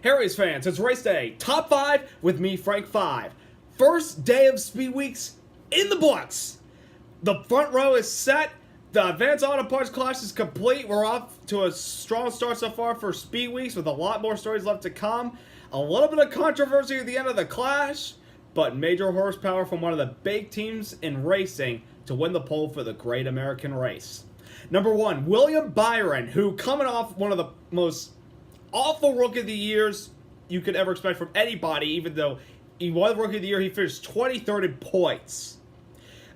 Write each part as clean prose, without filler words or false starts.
Harry's fans, it's race day. Top 5 with me, Frank 5. First day of Speed Weeks in the books. The front row is set. The Advanced Auto Parts class is complete. We're off to a strong start so far for Speed Weeks with a lot more stories left to come. A little bit of controversy at the end of the clash, but major horsepower from one of the big teams in racing to win the pole for the Great American Race. Number 1, William Byron, who coming off one of the most awful Rookie of the Years you could ever expect from anybody, even though he won Rookie of the Year, he finished 23rd in points.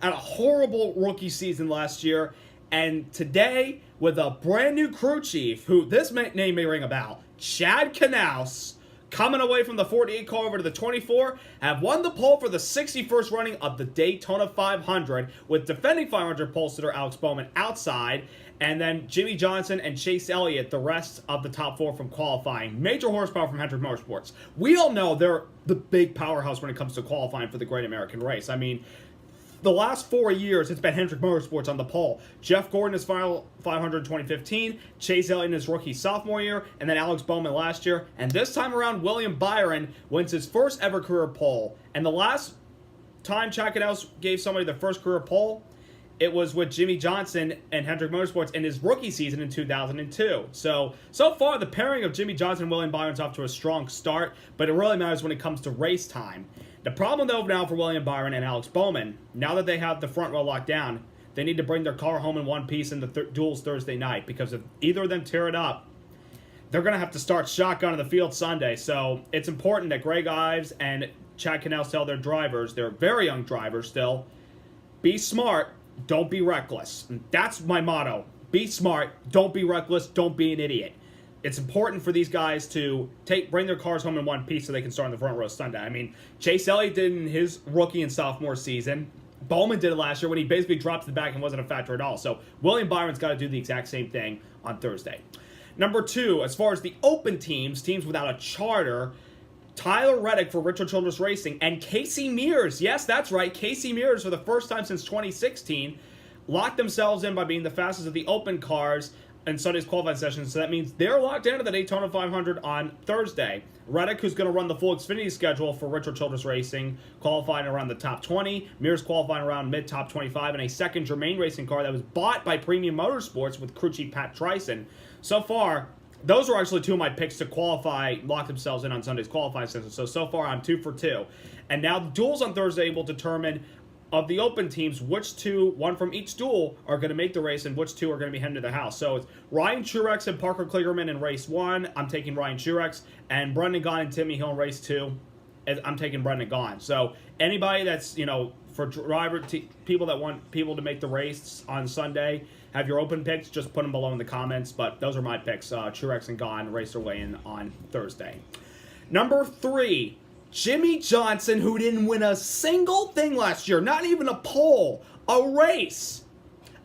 Had a horrible rookie season last year, and today, with a brand new crew chief, who this name may ring a bell, Chad Knaus, coming away from the 48 car over to the 24, have won the pole for the 61st running of the Daytona 500, with defending 500 pole sitter Alex Bowman outside, and then Jimmie Johnson and Chase Elliott, the rest of the top 4 from qualifying. Major horsepower from Hendrick Motorsports. We all know they're the big powerhouse when it comes to qualifying for the Great American Race. I mean, the last 4 years, it's been Hendrick Motorsports on the pole. Jeff Gordon his final 500 in 2015, Chase Elliott in his rookie sophomore year, and then Alex Bowman last year. And this time around, William Byron wins his first ever career pole. And the last time Chad Knaus gave somebody their first career pole, it was with Jimmie Johnson and Hendrick Motorsports in his rookie season in 2002. So far, the pairing of Jimmie Johnson and William Byron's off to a strong start, but it really matters when it comes to race time. The problem, though, now for William Byron and Alex Bowman, now that they have the front row locked down, they need to bring their car home in one piece in the duels Thursday night, because if either of them tear it up, they're going to have to start shotgun in the field Sunday. So it's important that Greg Ives and Chad Knaus tell their drivers, they're very young drivers still, be smart, don't be reckless. And that's my motto. Be smart, don't be reckless, don't be an idiot. It's important for these guys to bring their cars home in one piece so they can start in the front row Sunday. I mean, Chase Elliott did in his rookie and sophomore season. Bowman did it last year when he basically dropped to the back and wasn't a factor at all. So William Byron's got to do the exact same thing on Thursday. Number 2, as far as the open teams without a charter, Tyler Reddick for Richard Childress Racing and Casey Mears, yes, that's right, Casey Mears for the first time since 2016, locked themselves in by being the fastest of the open cars in Sunday's qualifying session, so that means they're locked into the Daytona 500 on Thursday. Reddick, who's going to run the full Xfinity schedule for Richard Childress Racing, qualifying around the top 20. Mears qualifying around mid-top 25 in a second Germain Racing car that was bought by Premium Motorsports with crew chief Pat Tryson. So far, those are actually 2 of my picks to qualify, lock themselves in on Sunday's qualifying session. So far, I'm 2 for 2. And now the duels on Thursday will determine, of the open teams, which 2, 1 from each duel, are going to make the race and which 2 are going to be heading to the house. So it's Ryan Truex and Parker Kligerman in race 1. I'm taking Ryan Truex. And Brendan Gaughan and Timmy Hill in race 2. I'm taking Brendan Gaughan. So anybody that's, for people that want people to make the race on Sunday, have your open picks, just put them below in the comments. But those are my picks. Truex and Gaughan race their way in on Thursday. Number 3. Jimmie Johnson, who didn't win a single thing last year, not even a pole, a race.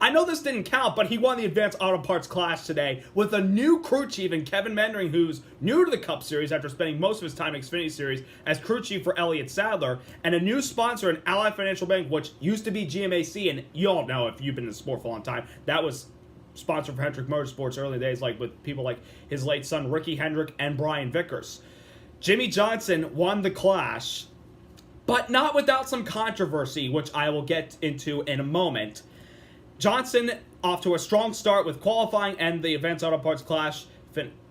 I know this didn't count, but he won the Advanced Auto Parts class today with a new crew chief in Kevin Mendering, who's new to the Cup Series after spending most of his time in Xfinity Series as crew chief for Elliott Sadler, and a new sponsor in Ally Financial Bank, which used to be GMAC, and you all know if you've been in the sport for a long time, that was sponsored for Hendrick Motorsports early days, like with people like his late son Ricky Hendrick and Brian Vickers. Jimmie Johnson won the clash, but not without some controversy, which I will get into in a moment. Johnson off to a strong start with qualifying and the Advanced Auto Parts clash,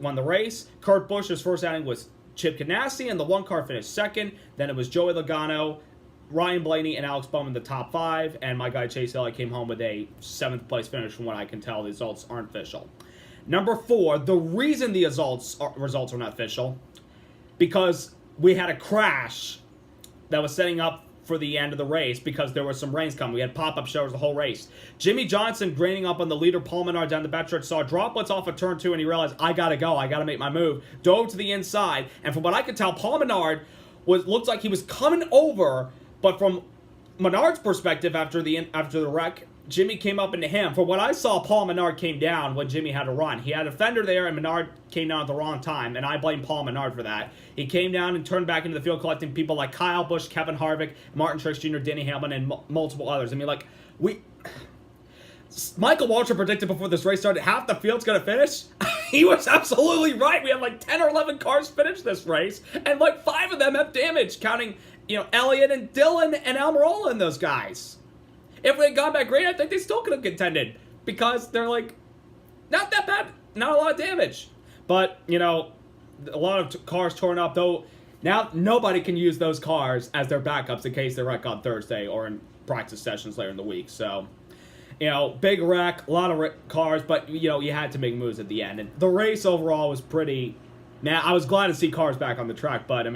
won the race. Kurt Busch's first outing was Chip Ganassi, and the 1 car finished second. Then it was Joey Logano, Ryan Blaney, and Alex Bowman the top 5, and my guy Chase Elliott came home with a 7th place finish. From what I can tell, the results aren't official. Number 4, the reason the results are not official, because we had a crash that was setting up for the end of the race because there was some rains coming. We had pop-up showers the whole race. Jimmie Johnson graining up on the leader Paul Menard down the backstretch, saw droplets off of turn 2, and he realized, I gotta go, I gotta make my move. Dove to the inside, and from what I could tell, Paul Menard looked like he was coming over, but from Menard's perspective after the wreck, Jimmie came up into him. From what I saw, Paul Menard came down when Jimmie had to run. He had a fender there, and Menard came down at the wrong time, and I blame Paul Menard for that. He came down and turned back into the field, collecting people like Kyle Busch, Kevin Harvick, Martin Truex Jr., Denny Hamlin, and multiple others. I mean, Michael Waltrip predicted before this race started, half the field's going to finish. He was absolutely right. We have like 10 or 11 cars finish this race, and like 5 of them have damage, counting, Elliott and Dillon and Almirola and those guys. If they had gone back green, I think they still could have contended, because they're like, not that bad, not a lot of damage. But, a lot of cars torn up, though. Now nobody can use those cars as their backups in case they wreck on Thursday or in practice sessions later in the week. So, big wreck, a lot of cars, but, you had to make moves at the end. And the race overall was pretty... Man, I was glad to see cars back on the track, but,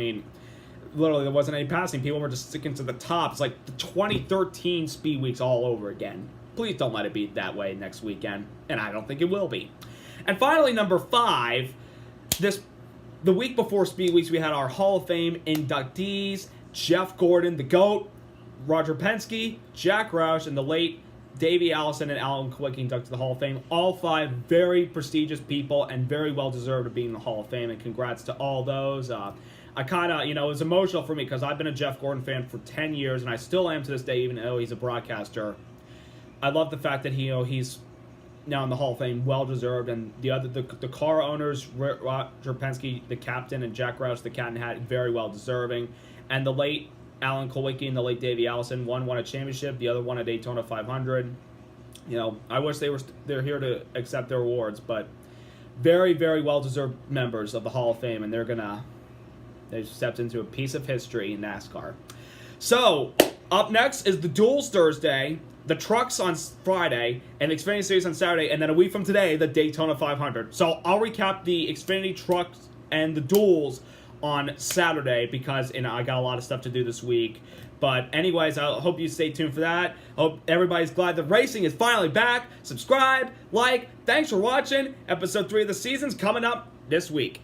literally there wasn't any passing. People were just sticking to the top. It's like the 2013 Speed Weeks all over again. Please don't let it be that way next weekend, and I don't think it will be. And finally, number 5, the week before Speed Weeks, we had our Hall of Fame inductees, Jeff Gordon, the GOAT, Roger Penske, Jack Roush, and the late Davey Allison and Alan Kulwicki inducted to the Hall of Fame. All 5 very prestigious people and very well-deserved of being in the Hall of Fame, and congrats to all those. I kind of, it was emotional for me because I've been a Jeff Gordon fan for 10 years, and I still am to this day, even though he's a broadcaster. I love the fact that he's now in the Hall of Fame, well-deserved, and the car owners, Roger Penske, the captain, and Jack Roush, the captain, had very well-deserving. And the late Alan Kulwicki and the late Davey Allison, one won a championship, the other won a Daytona 500. I wish they're here to accept their awards, but very, very well-deserved members of the Hall of Fame, and they've stepped into a piece of history in NASCAR. So, up next is the Duels Thursday, the Trucks on Friday, and the Xfinity Series on Saturday, and then a week from today, the Daytona 500. So I'll recap the Xfinity Trucks and the Duels on Saturday because I got a lot of stuff to do this week. But anyways, I hope you stay tuned for that. Hope everybody's glad the racing is finally back. Subscribe, like, thanks for watching. Episode 3 of the season's coming up this week.